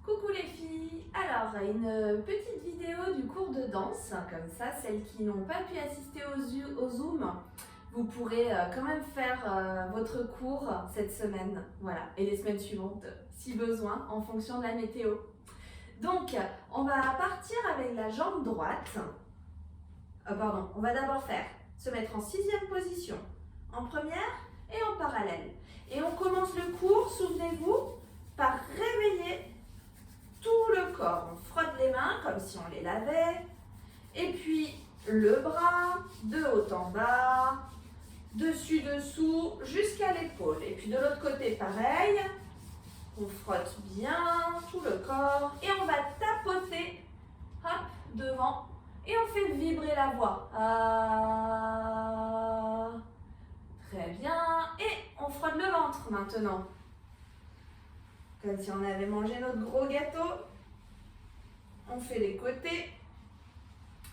Coucou les filles. Alors, une petite vidéo du cours de danse, comme ça, celles qui n'ont pas pu assister au Zoom, vous pourrez quand même faire votre cours cette semaine, voilà, et les semaines suivantes, si besoin, en fonction de la météo. Donc, on va partir avec la jambe droite. On va d'abord se mettre en 6e position, en première et en parallèle. Et on commence le cours, souvenez-vous, par réveiller tout le corps. On frotte les mains comme si on les lavait. Et puis, le bras, de haut en bas, dessus, dessous, jusqu'à l'épaule. Et puis de l'autre côté, pareil. On frotte bien tout le corps et on va tapoter, hop, devant. Et on fait vibrer la voix. Ah. Très bien. Et on frotte le ventre maintenant. Comme si on avait mangé notre gros gâteau. On fait les côtés.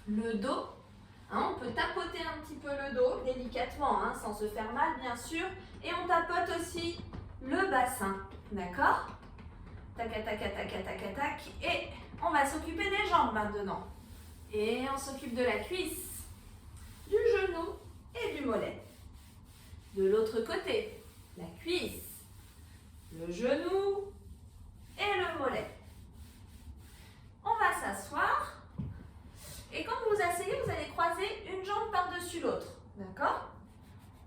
Le dos. On peut tapoter un petit peu le dos, délicatement, sans se faire mal, bien sûr. Et on tapote aussi le bassin. D'accord? Tac, tac, tac, tac, tac, tac. Et on va s'occuper des jambes maintenant. Et on s'occupe de la cuisse, du genou et du mollet. De l'autre côté, la cuisse, le genou et le mollet. On va s'asseoir. Et quand vous vous asseyez, vous allez croiser une jambe par-dessus l'autre. D'accord?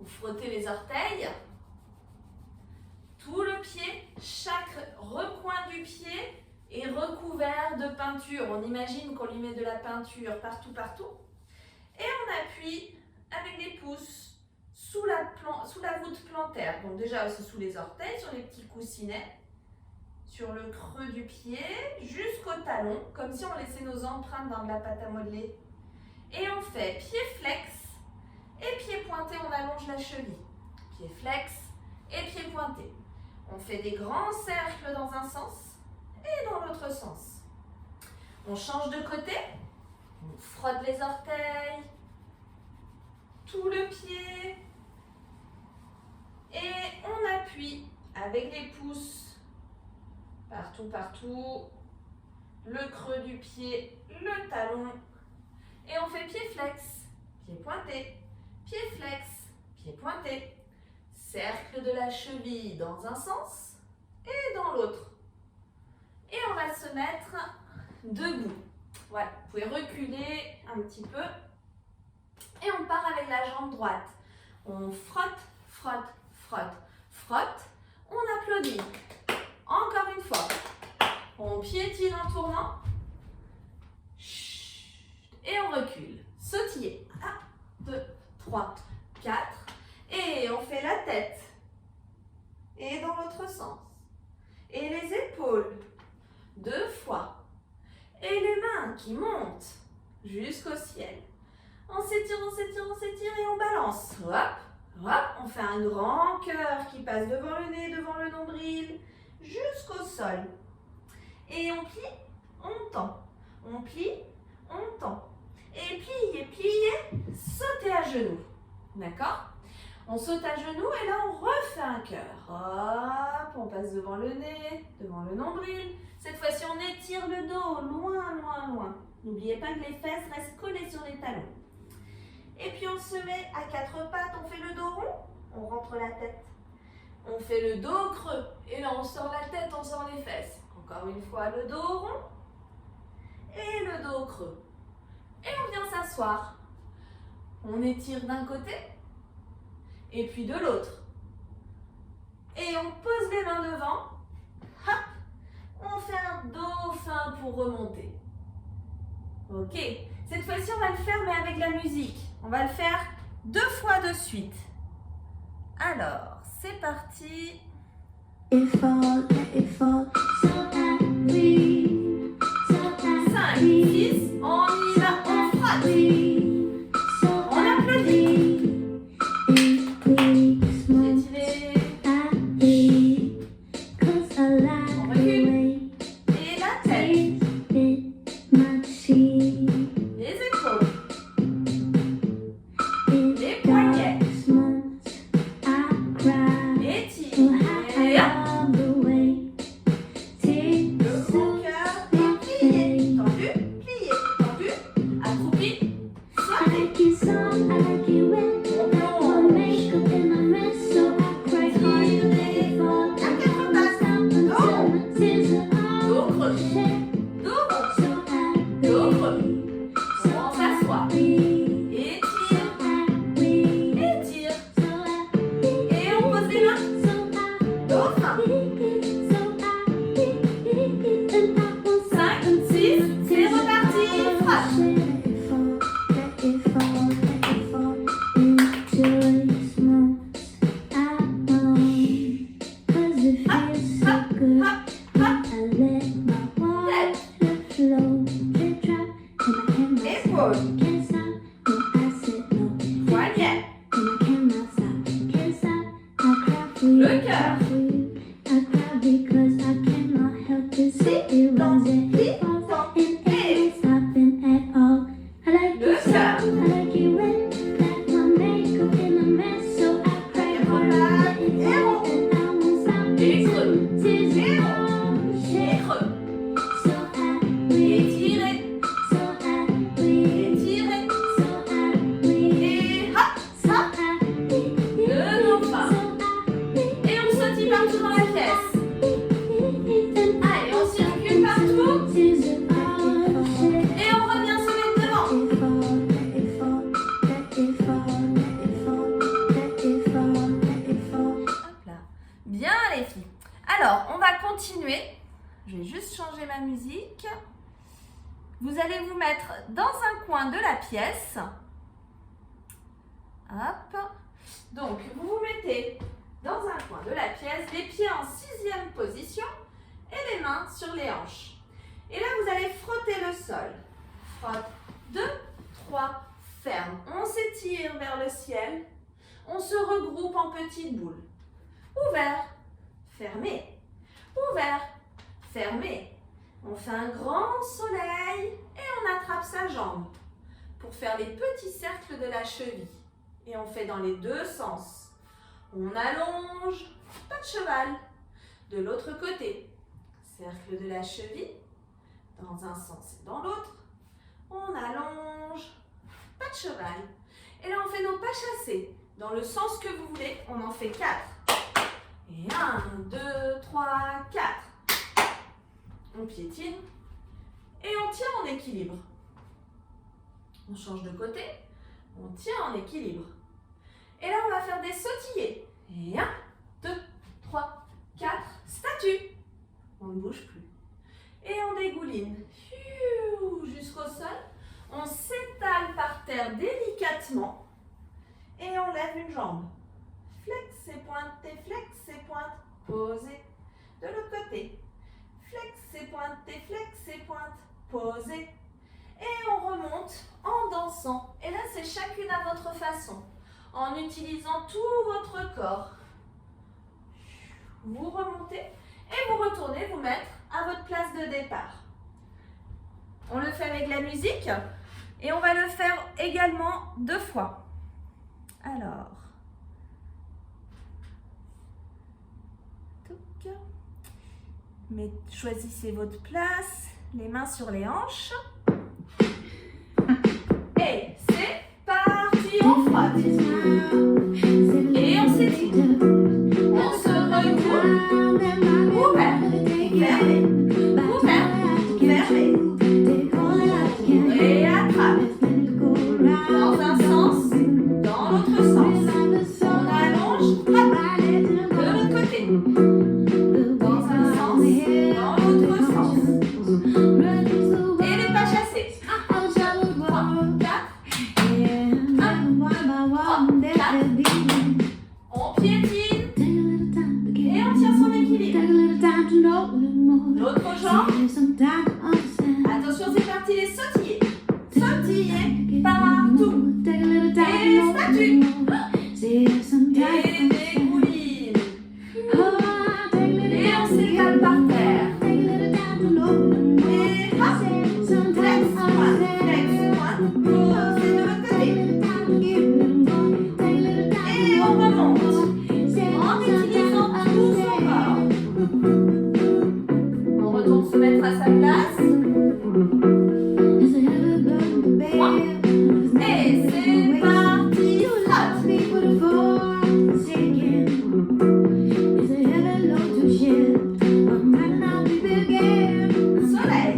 Vous frottez les orteils. Tout le pied, chaque recoin du pied est recouvert de peinture. On imagine qu'on lui met de la peinture partout, partout. Et on appuie avec les pouces sous la voûte plantaire. Donc déjà aussi sous les orteils, sur les petits coussinets, sur le creux du pied, jusqu'au talon, comme si on laissait nos empreintes dans de la pâte à modeler. Et on fait pied flex et pied pointé, on allonge la cheville. Pied flex et pied pointé. On fait des grands cercles dans un sens et dans l'autre sens. On change de côté, on frotte les orteils, tout le pied et on appuie avec les pouces partout, partout, le creux du pied, le talon et on fait pied flex, pied pointé, pied flex, pied pointé. Cercle de la cheville dans un sens et dans l'autre. Et on va se mettre debout. Voilà, vous pouvez reculer un petit peu. Et on part avec la jambe droite. On frotte, frotte, frotte, frotte. On applaudit. Encore une fois. On piétine en tournant. Et on recule. Sautiller. 1, 2, 3, 4. Et on fait la tête. Et dans l'autre sens. Et les épaules. 2 fois. Et les mains qui montent jusqu'au ciel. On s'étire, on s'étire, on s'étire et on balance. Hop, hop. On fait un grand cœur qui passe devant le nez, devant le nombril, jusqu'au sol. Et on plie, on tend. On plie, on tend. Et plier, plier, sauter à genoux. D'accord? On saute à genoux et là on refait un cœur. Hop, on passe devant le nez, devant le nombril. Cette fois-ci on étire le dos loin, loin, loin. N'oubliez pas que les fesses restent collées sur les talons. Et puis on se met à 4 pattes, on fait le dos rond, on rentre la tête. On fait le dos creux et là on sort la tête, on sort les fesses. Encore une fois le dos rond et le dos creux. Et on vient s'asseoir. On étire d'un côté. Et puis de l'autre. Et on pose les mains devant. Hop. On fait un dauphin pour remonter. Ok. Cette fois-ci, on va le faire, mais avec la musique. On va le faire 2 fois de suite. Alors, c'est parti. It fall, so happy, so happy. 5, 6, on y va, on frotte. On applaudit. Take cœur. Alors, on va continuer. Je vais juste changer ma musique. Vous allez vous mettre dans un coin de la pièce. Hop. Donc, vous vous mettez dans un coin de la pièce, les pieds en 6e position et les mains sur les hanches. Et là, vous allez frotter le sol. Frotte. 2, 3, ferme. On s'étire vers le ciel. On se regroupe en petites boules. Ouvert. Fermé, ouvert, fermé. On fait un grand soleil et on attrape sa jambe pour faire les petits cercles de la cheville. Et on fait dans les deux sens. On allonge, pas de cheval. De l'autre côté, cercle de la cheville, dans un sens et dans l'autre. On allonge, pas de cheval. Et là, on fait nos pas chassés. Dans le sens que vous voulez, on en fait 4. Et 1, 2, 3, 4. On piétine et on tient en équilibre. On change de côté, on tient en équilibre. Et là, on va faire des sautillés. Et 1, 2, 3, 4, statue. On ne bouge plus. Et on dégouline jusqu'au sol. On s'étale par terre délicatement et on lève une jambe. Flex et pointe, flex et pointe, posez. De l'autre côté. Flex et pointe, flex et pointe, posez. Et on remonte en dansant. Et là, c'est chacune à votre façon. En utilisant tout votre corps. Vous remontez et vous retournez vous mettre à votre place de départ. On le fait avec la musique et on va le faire également 2 fois. Alors. Mais choisissez votre place, les mains sur les hanches. Et c'est parti, on frotte. Et on s'étire. On se regroupe. Ouvert, fermé. Ouvert, fermé. Et attrape. Dans un sens, dans l'autre sens. On allonge, hop. De l'autre côté. On piétine et on tient son équilibre. L'autre jambe. Attention, c'est parti, les sautillés. Sautillés partout. Et statue. Et dégouline. Et on s'étale par terre. Et hop. Flex, pointe, posez de l'autre côté. Et on remonte. En utilisant tout son corps. On retourne se mettre à sa place. 3. Et c'est parti. Soleil.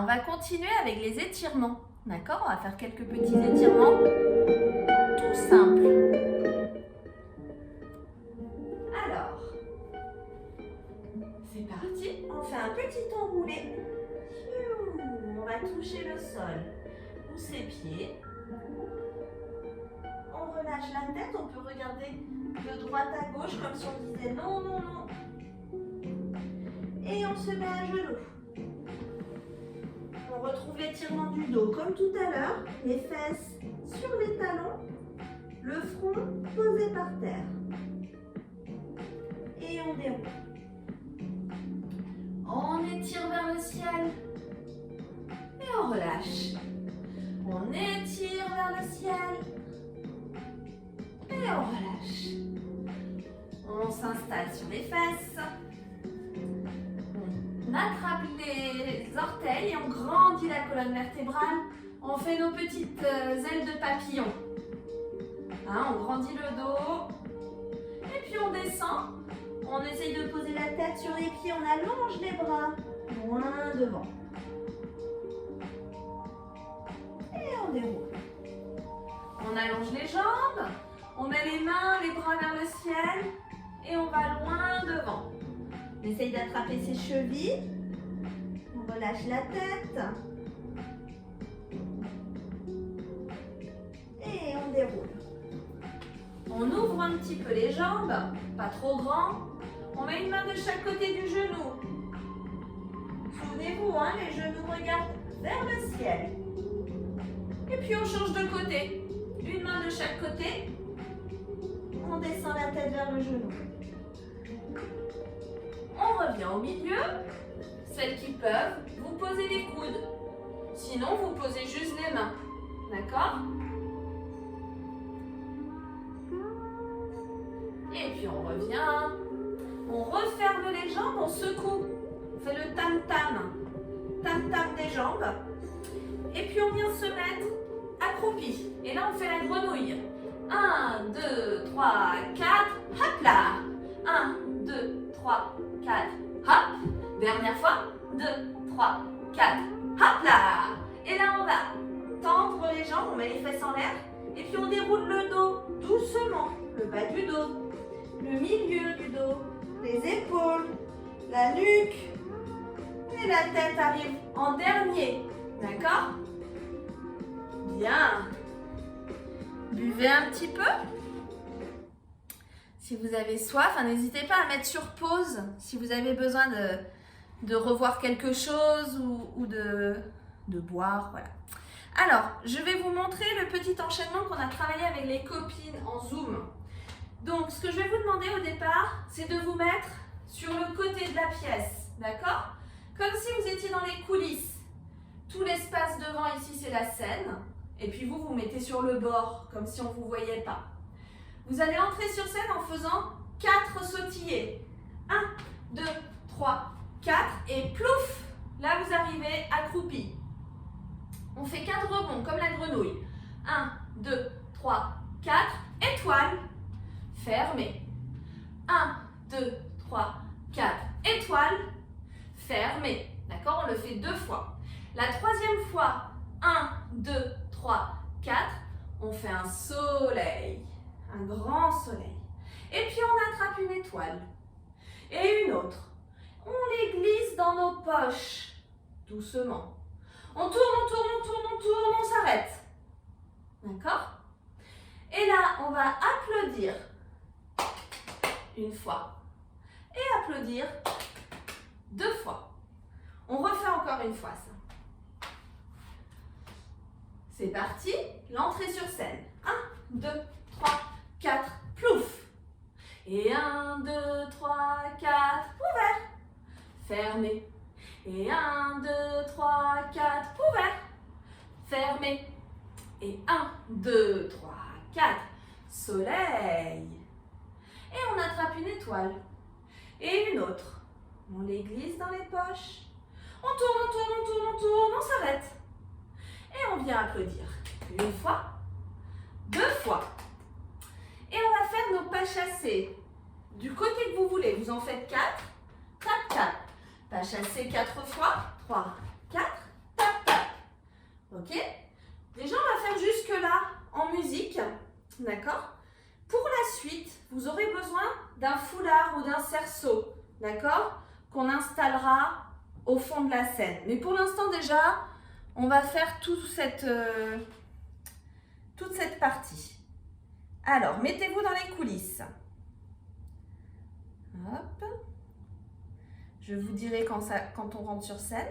on va continuer avec les étirements. D'accord? On va faire quelques petits étirements tout simples. Alors, c'est parti. On fait un petit enroulé. On va toucher le sol ou ses pieds. On relâche la tête. On peut regarder de droite à gauche comme si on disait non, non, non. Et on se met à genoux. On retrouve l'étirement du dos comme tout à l'heure. Les fesses sur les talons. Le front posé par terre. Et on déroule. On étire vers le ciel. Et on relâche. On étire vers le ciel. Et on relâche. On s'installe sur les fesses. On attrape les orteils et on grandit la colonne vertébrale. On fait nos petites ailes de papillon. Hein, on grandit le dos. Et puis on descend. On essaye de poser la tête sur les pieds. On allonge les bras loin devant. Et on déroule. On allonge les jambes. On met les mains, les bras vers le ciel. Et on va loin devant. On essaye d'attraper ses chevilles. On relâche la tête. Et on déroule. On ouvre un petit peu les jambes, pas trop grand. On met une main de chaque côté du genou. Souvenez-vous, hein, les genoux regardent vers le ciel. Et puis on change de côté. Une main de chaque côté. On descend la tête vers le genou. On revient au milieu. Celles qui peuvent, vous posez les coudes. Sinon, vous posez juste les mains. D'accord? Et puis on revient. On referme les jambes, on secoue. On fait le tam-tam. Tam-tam des jambes. Et puis on vient se mettre accroupi. Et là, on fait la grenouille. 1, 2, 3, 4, hop là. 1, 2, 3, 4, hop. Dernière fois. 2, 3, 4, hop là. Et là, on va tendre les jambes, on met les fesses en l'air. Et puis on déroule le dos doucement. Le bas du dos, le milieu du dos, les épaules, la nuque. Et la tête arrive en dernier. D'accord? Bien. Buvez un petit peu. Si vous avez soif, n'hésitez pas à mettre sur pause si vous avez besoin de revoir quelque chose ou de boire. Voilà. Alors, je vais vous montrer le petit enchaînement qu'on a travaillé avec les copines en Zoom. Donc, ce que je vais vous demander au départ, c'est de vous mettre sur le côté de la pièce. D'accord? Comme si vous étiez dans les coulisses. Tout l'espace devant ici, c'est la scène. Et puis vous, vous mettez sur le bord, comme si on ne vous voyait pas. Vous allez entrer sur scène en faisant 4 sautillés. 1, 2, 3, 4 et plouf! Là, vous arrivez accroupi. On fait 4 rebonds, comme la grenouille. 1, 2, 3, 4, étoile. Fermé. 1, 2, 3, 4, étoile. Fermé. D'accord? On le fait 2 fois. La troisième fois, 1, 2, 3, 4, on fait un soleil. Un grand soleil. Et puis on attrape une étoile. Et une autre. On les glisse dans nos poches. Doucement. On tourne, on tourne, on tourne, on tourne, on s'arrête. D'accord? Et là, on va applaudir. Une fois. Et applaudir 2 fois. On refait encore une fois ça. C'est parti. L'entrée sur scène. 1, 2, 3, 4, plouf. Et 1, 2, 3, 4, ouvert. Fermé. Et 1, 2, 3, 4, ouvert. Fermé. Et 1, 2, 3, 4, soleil. Et on attrape une étoile. Et une autre. On les glisse dans les poches. On tourne, on tourne, on tourne, on tourne, on s'arrête. Et on vient applaudir. Une fois, 2 fois. Et on va faire nos pas chassés. Du côté que vous voulez, vous en faites 4. Tac, tac. Pas chassé 4 fois. 3, 4. d'accord, qu'on installera au fond de la scène. Mais pour l'instant déjà, on va faire toute cette partie. Alors, mettez-vous dans les coulisses. Hop. Je vous dirai quand on rentre sur scène.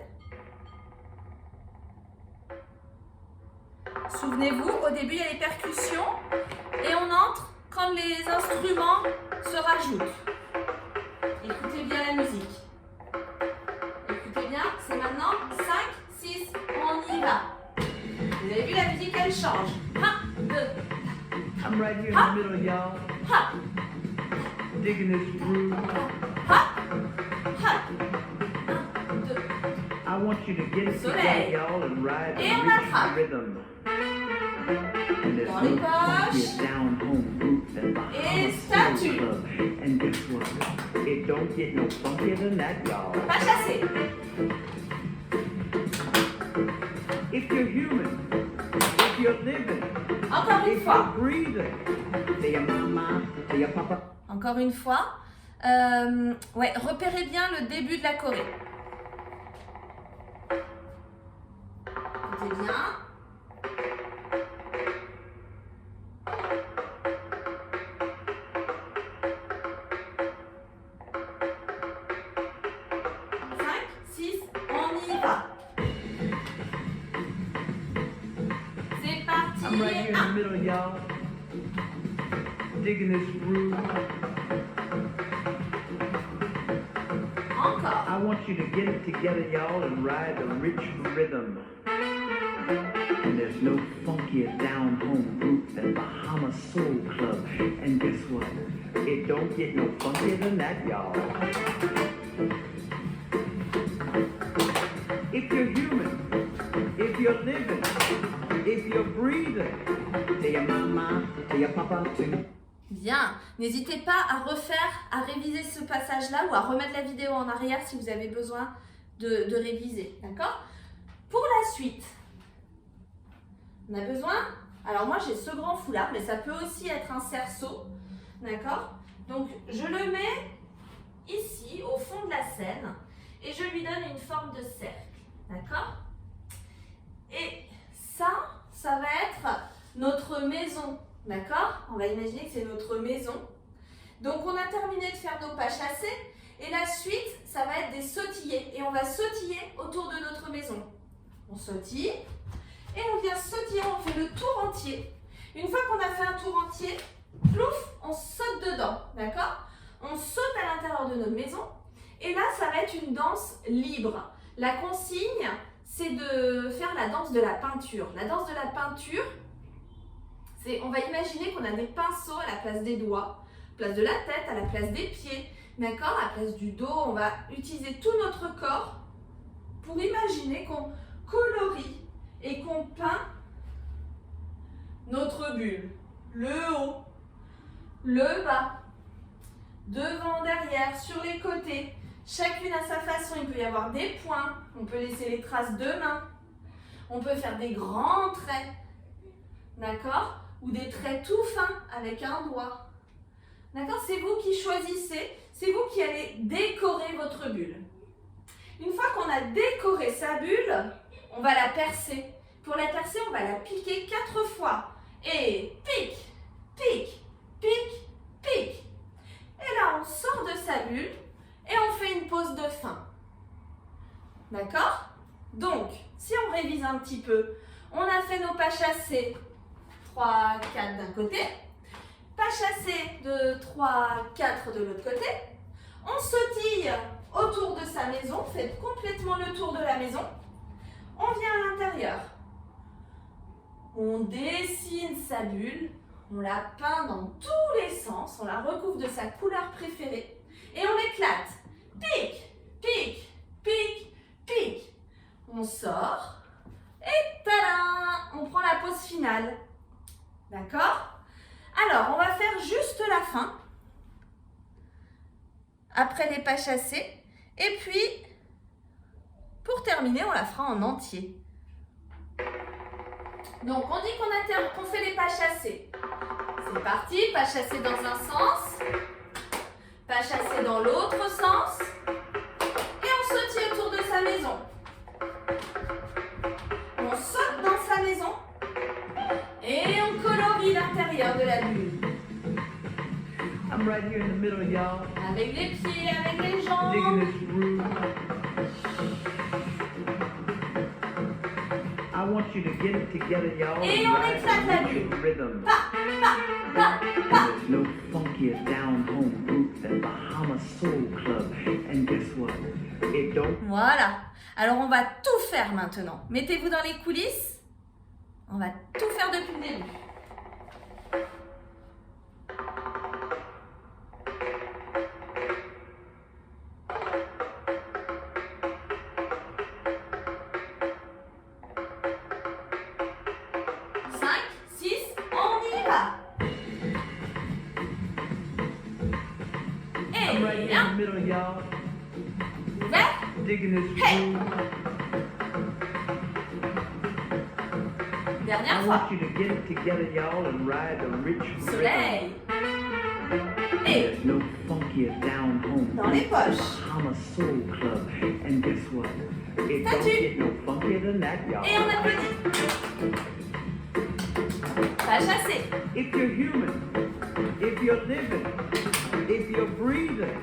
Souvenez-vous, au début, il y a les percussions et on entre quand les instruments se rajoutent. Écoutez bien la musique. Écoutez bien, c'est maintenant 5, 6, on y va. Vous avez vu, la musique, elle change. 1, 2, I'm right here in the middle, y'all. ha, Digging this groove. ha, ha. 1, 2. I want you to get it Soleil. together, y'all, and ride the Et on rich attrape. rhythm. And there's Dans les no funkier poches. down home group than Et Bahamas statue. Soul Club. And guess what? It don't get no funkier than that, y'all. Pas chassé. If you're human, if you're living, Encore une if fois. you're breathing, say your mama, say your papa. Encore une fois. Ouais, repérez bien le début de la choré. Écoutez bien. C'est parti. I'm right here in the middle, y'all. Digging this groove. Encore. I want you to get it together, y'all, and ride the rich rhythm. And there's no funkier down home group than Bahamas Soul Club. And guess what? It don't get no funkier than that, y'all. If you're human, if you're living, if you're breathing, say your mama, say your papa too. Bien. N'hésitez pas à refaire, à réviser ce passage-là ou à remettre la vidéo en arrière si vous avez besoin de réviser. D'accord? Pour la suite, on a besoin... Alors moi, j'ai ce grand foulard, mais ça peut aussi être un cerceau. D'accord? Donc, je le mets ici, au fond de la scène, et je lui donne une forme de cercle. D'accord? Et ça va être notre maison. D'accord? On va imaginer que c'est notre maison. Donc, on a terminé de faire nos pas chassés. Et la suite, ça va être des sautillés. Et on va sautiller autour de notre maison. On sautille. Et on vient sautiller, on fait le tour entier. Une fois qu'on a fait un tour entier, plouf, on saute dedans. D'accord? On saute à l'intérieur de notre maison. Et là, ça va être une danse libre. La consigne, c'est de faire la danse de la peinture. La danse de la peinture, on va imaginer qu'on a des pinceaux à la place des doigts, à la place de la tête, à la place des pieds, d'accord? À la place du dos, on va utiliser tout notre corps pour imaginer qu'on colorie et qu'on peint notre bulle. Le haut, le bas, devant, derrière, sur les côtés. Chacune à sa façon, il peut y avoir des points, on peut laisser les traces de main, on peut faire des grands traits, d'accord? Ou des traits tout fins avec un doigt. D'accord? C'est vous qui choisissez, c'est vous qui allez décorer votre bulle. Une fois qu'on a décoré sa bulle, on va la percer. Pour la percer, on va la piquer 4 fois. Et pique, pique, pique, pique. Et là, on sort de sa bulle et on fait une pause de fin. D'accord? Donc, si on révise un petit peu, on a fait nos pas chassés. 3, 4 d'un côté, pas chassé de 3, 4 de l'autre côté. On sautille autour de sa maison, fait complètement le tour de la maison. On vient à l'intérieur. On dessine sa bulle, on la peint dans tous les sens, on la recouvre de sa couleur préférée et on l'éclate. Pique, pique, pique, pique. On sort et tada! On prend la pause finale. D'accord? Alors, on va faire juste la fin, après les pas chassés. Et puis, pour terminer, on la fera en entier. Donc, on dit qu'on fait les pas chassés. C'est parti, pas chassé dans un sens, Pas chasser dans l'autre sens. Et on sautille autour de sa maison. On saute dans sa maison. Et on colorie l'intérieur de la bulle. I'm right here in the middle, y'all. Avec les pieds, avec les jambes. Digging this groove. I want you to get it together, y'all. Et and on ride éclate the la rich bulle. rhythm. Pa, pa, pa, pa. There's no funkier down-home group than Bahamas Soul Club. And guess what? It don't Voilà. Alors on va tout faire maintenant. Mettez-vous dans les coulisses. On va tout faire depuis le début. I'm right here in the middle, y'all. Ouvert. Digging this Hey. groove. Dernière I fois. want you to get it together, y'all, and ride the rich rhythm. Soleil. Et There's no funkier down home dans les poches. Bahamas Soul Club. And guess what? It don't Statue. get no funkier than that, y'all. Et on applaudit. Pas chasser. If you're human, if you're living, if you're breathing,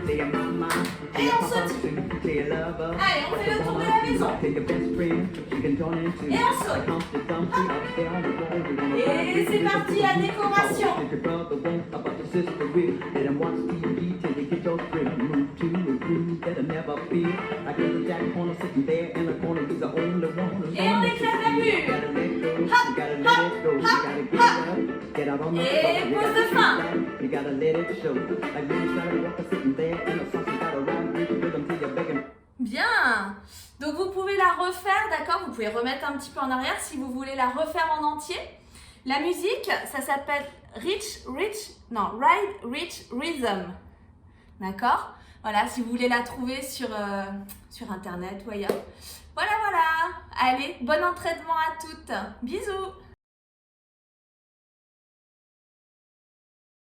say your mama, say Et your on papa, saute. say your lover. Allez, on what fait you le tour de wanna la do, maison. say your best friend, you can turn into. Et on saute. Humpty Dumpty, up there on the wall, we wanna Et ride this c'est rhythm parti, till la we décoration. talk. If your brother won't, about your sister will, let him watch TV till you get your thrill. Move to a groove that'll never feel like little Jack Horner sitting there in the corner. He's the only one who's Et on gonna éclate la make it. bulle. You gotta let go, Hop, you gotta hop, let it go, you hop, gotta get hop. up, get out on the Et floor, you pause gotta de shake fin. that, you gotta let it show. Like when you started walking, sitting there in the sun, you gotta ride with the rhythm till you're begging. Bien. Donc vous pouvez la refaire, d'accord? Vous pouvez remettre un petit peu en arrière si vous voulez la refaire en entier. La musique, ça s'appelle Ride Rich Rhythm. D'accord? Voilà, si vous voulez la trouver sur internet ou ailleurs. Voilà. Allez, bon entraînement à toutes. Bisous.